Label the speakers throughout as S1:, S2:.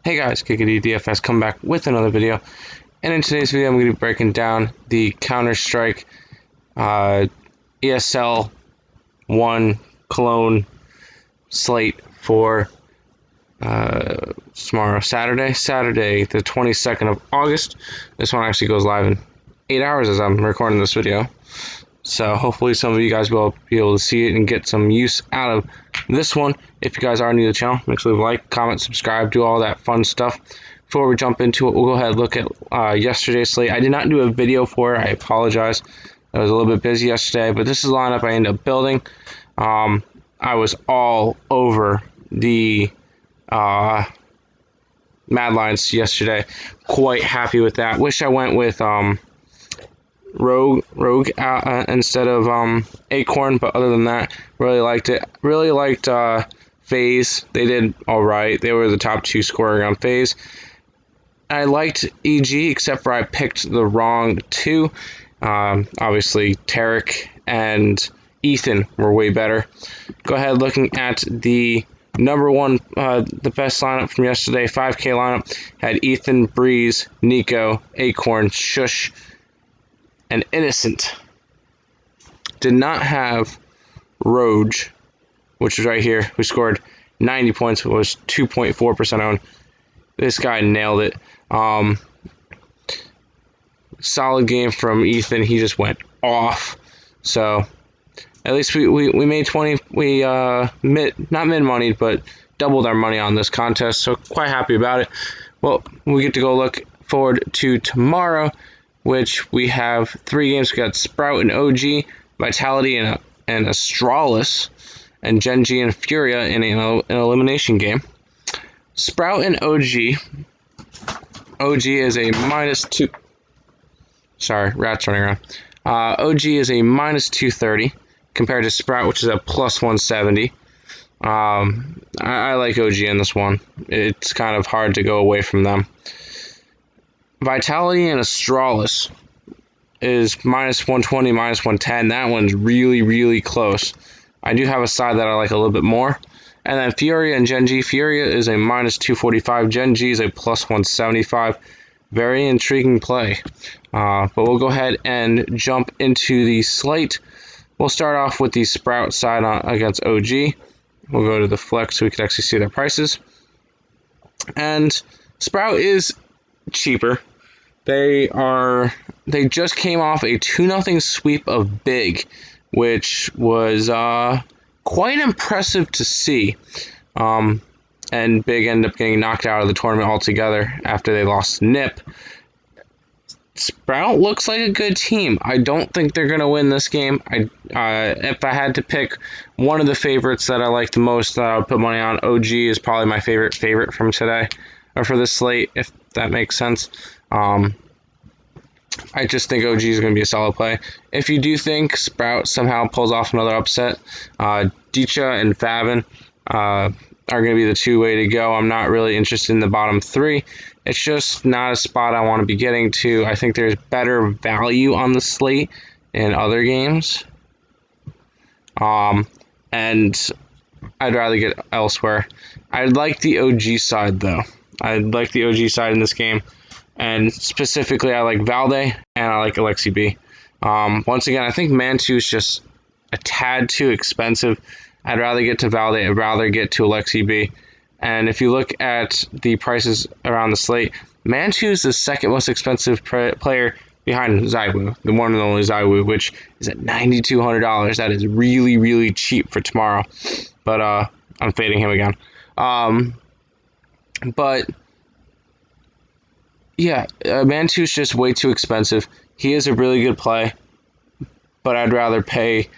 S1: Hey guys, Kickity DFS come back with another video, and in today's video I'm going to be breaking down the Counter-Strike ESL 1 clone slate for tomorrow, Saturday the 22nd of August. This one actually goes live in 8 hours as I'm recording this video, so hopefully some of you guys will be able to see it and get some use out of this one. If you guys are new to the channel, make sure to like, comment, subscribe, do all that fun stuff. Before we jump into it, we'll go ahead and look at yesterday's slate. I did not do a video for it. I apologize. I was a little bit busy yesterday, but this is the lineup I ended up building. I was all over the Mad Lions yesterday. Quite happy with that. Wish I went with Rogue instead of Acorn, but other than that, really liked it. Really liked FaZe. They did all right. They were the top 2 scoring on FaZe. I liked EG, except for I picked the wrong 2. Obviously, Tarek and Ethan were way better. Go ahead, looking at the number one, the best lineup from yesterday, 5K lineup, had Ethan, Breeze, Nico, Acorn, Shush, and Innocent. Did not have Rogue, which is right here, who scored 90 points, was 2.4% owned. This guy nailed it. Solid game from Ethan. He just went off. So at least we made 20. We not mid-money, but doubled our money on this contest. So quite happy about it. Well, we get to go look forward to tomorrow, which we have 3 games. We got Sprout and OG, Vitality and Astralis, and Genji and Furia in an elimination game. Sprout and OG. OG is a -2. Sorry, rats running around. OG is a -230 compared to Sprout, which is a +170. I like OG in this one. It's kind of hard to go away from them. Vitality and Astralis is -120, -110. That one's really, really close. I do have a side that I like a little bit more. And then Furia and Genji. Furia is a -245. Genji is a +175. Very intriguing play. But we'll go ahead and jump into the slate. We'll start off with the Sprout side against OG. We'll go to the flex so we can actually see their prices. And Sprout is cheaper. They just came off a 2-0 sweep of Big, which was quite impressive to see. And Big ended up getting knocked out of the tournament altogether after they lost Nip. Sprout looks like a good team. I don't think they're going to win this game. If I had to pick one of the favorites that I like the most that I would put money on, OG is probably my favorite from today, or for this slate, if that makes sense. I just think OG is going to be a solid play. If you do think Sprout somehow pulls off another upset, Dicha and Favin are going to be the 2 way to go. I'm not really interested in the bottom 3. It's just not a spot I want to be getting to. I think there's better value on the slate in other games. And I'd rather get elsewhere. I like the OG side, though. I like the OG side in this game. And specifically, I like Valde and I like Alexi B. Once again, I think Mantu is just a tad too expensive. I'd rather get to Valde. I'd rather get to Alexi B. And if you look at the prices around the slate, Mantu is the second most expensive player behind Zaiwu, the one and only Zaiwu, which is at $9,200. That is really, really cheap for tomorrow. But I'm fading him again. But yeah, Mantu's just way too expensive. He is a really good play, but I'd rather pay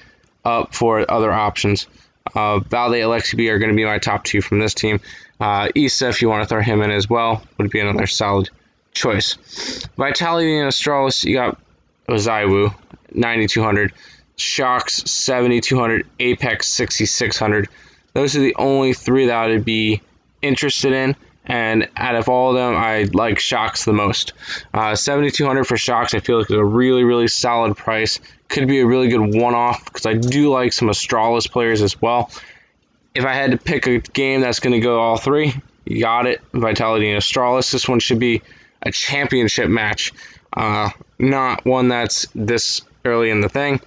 S1: up for other options. Valde, Alexi B are going to be my top 2 from this team. Issa, if you want to throw him in as well, would be another solid choice. Vitality and Astralis, you got Zaiwu, 9,200. Shocks, 7,200. Apex, 6,600. Those are the only 3 that I'd be interested in. And out of all of them, I like Shocks the most. 7,200 for Shocks, I feel like is a really, really solid price. Could be a really good one-off because I do like some Astralis players as well. If I had to pick a game that's going to go all 3, You got it. Vitality and Astralis. This one should be a championship match, not one that's this early in the thing.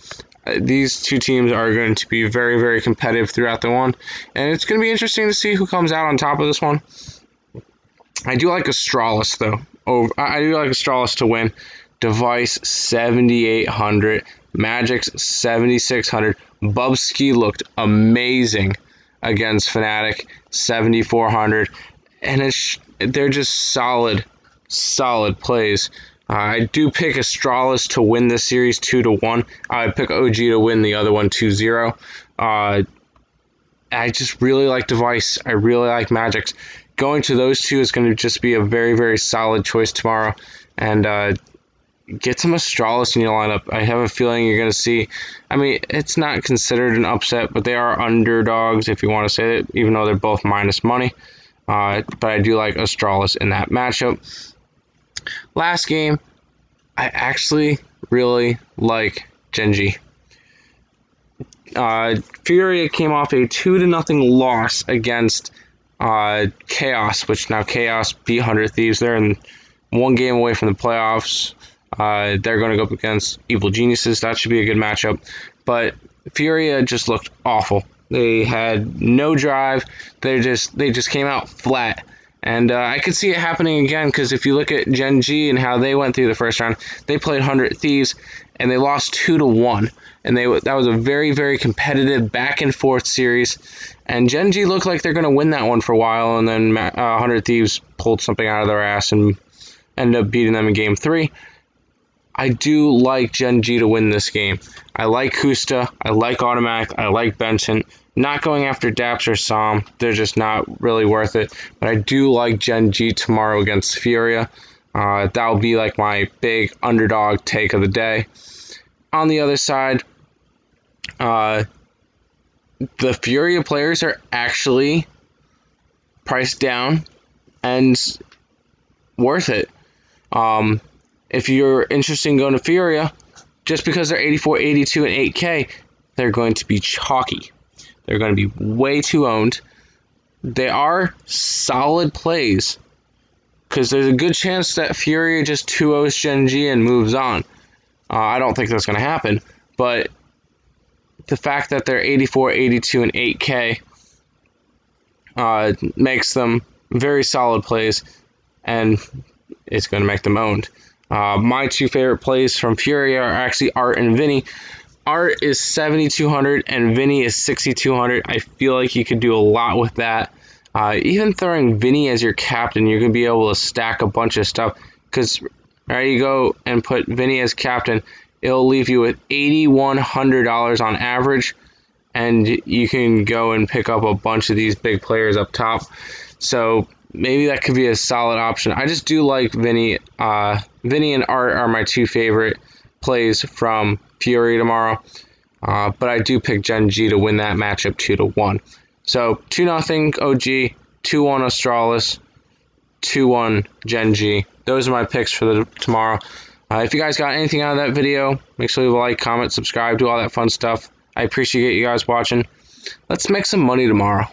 S1: These two teams are going to be very, very competitive throughout the one, and it's going to be interesting to see who comes out on top of this one. I do like Astralis, though. I do like Astralis to win. Device 7,800, Magic's 7,600. Bubsky looked amazing against Fnatic, 7,400, and they're just solid plays. I do pick Astralis to win this series 2-1. I pick OG to win the other one 2-0. I just really like Device. I really like Magic's. Going to those two is going to just be a very, very solid choice tomorrow. And get some Astralis in your lineup. I have a feeling you're going to see, I mean, it's not considered an upset, but they are underdogs, if you want to say it, even though they're both minus money. But I do like Astralis in that matchup. Last game, I actually really like Gen.G. Furia came off a 2-0 loss against Chaos, which now Chaos beat 100 Thieves. They're in one game away from the playoffs. They're going to go up against Evil Geniuses. That should be a good matchup. But Furia just looked awful. They had no drive. They just came out flat. And I could see it happening again, because if you look at Gen.G and how they went through the first round, they played 100 Thieves, and they lost 2-1. And that was a very, very competitive back-and-forth series. And Gen.G looked like they're going to win that one for a while, and then 100 Thieves pulled something out of their ass and ended up beating them in Game 3. I do like Gen.G to win this game. I like Kusta, I like Automatic, I like Benson. Not going after Daps or Som, they're just not really worth it. But I do like Gen.G tomorrow against Furia. That'll be like my big underdog take of the day. On the other side, the Furia players are actually priced down and worth it. If you're interested in going to Furia, just because they're 84, 82, and 8K, they're going to be chalky. They're going to be way too owned. They are solid plays, because there's a good chance that Furia just 2-0s Gen.G and moves on. I don't think that's going to happen, but the fact that they're 84, 82, and 8K makes them very solid plays, and it's going to make them owned. My two favorite plays from Furia are actually Art and Vinny. Art is 7,200 and Vinny is 6,200. I feel like you could do a lot with that. Even throwing Vinny as your captain, you're going to be able to stack a bunch of stuff. Because there you go and put Vinny as captain, it'll leave you with $8,100 on average. And you can go and pick up a bunch of these big players up top. So maybe that could be a solid option. I just do like Vinny. Vinny and Art are my two favorite plays from Fury tomorrow. But I do pick Gen.G to win that matchup 2-1. So 2-0 OG, 2-1 Astralis, 2-1 Gen.G. Those are my picks for tomorrow. If you guys got anything out of that video, make sure you leave a like, comment, subscribe, do all that fun stuff. I appreciate you guys watching. Let's make some money tomorrow.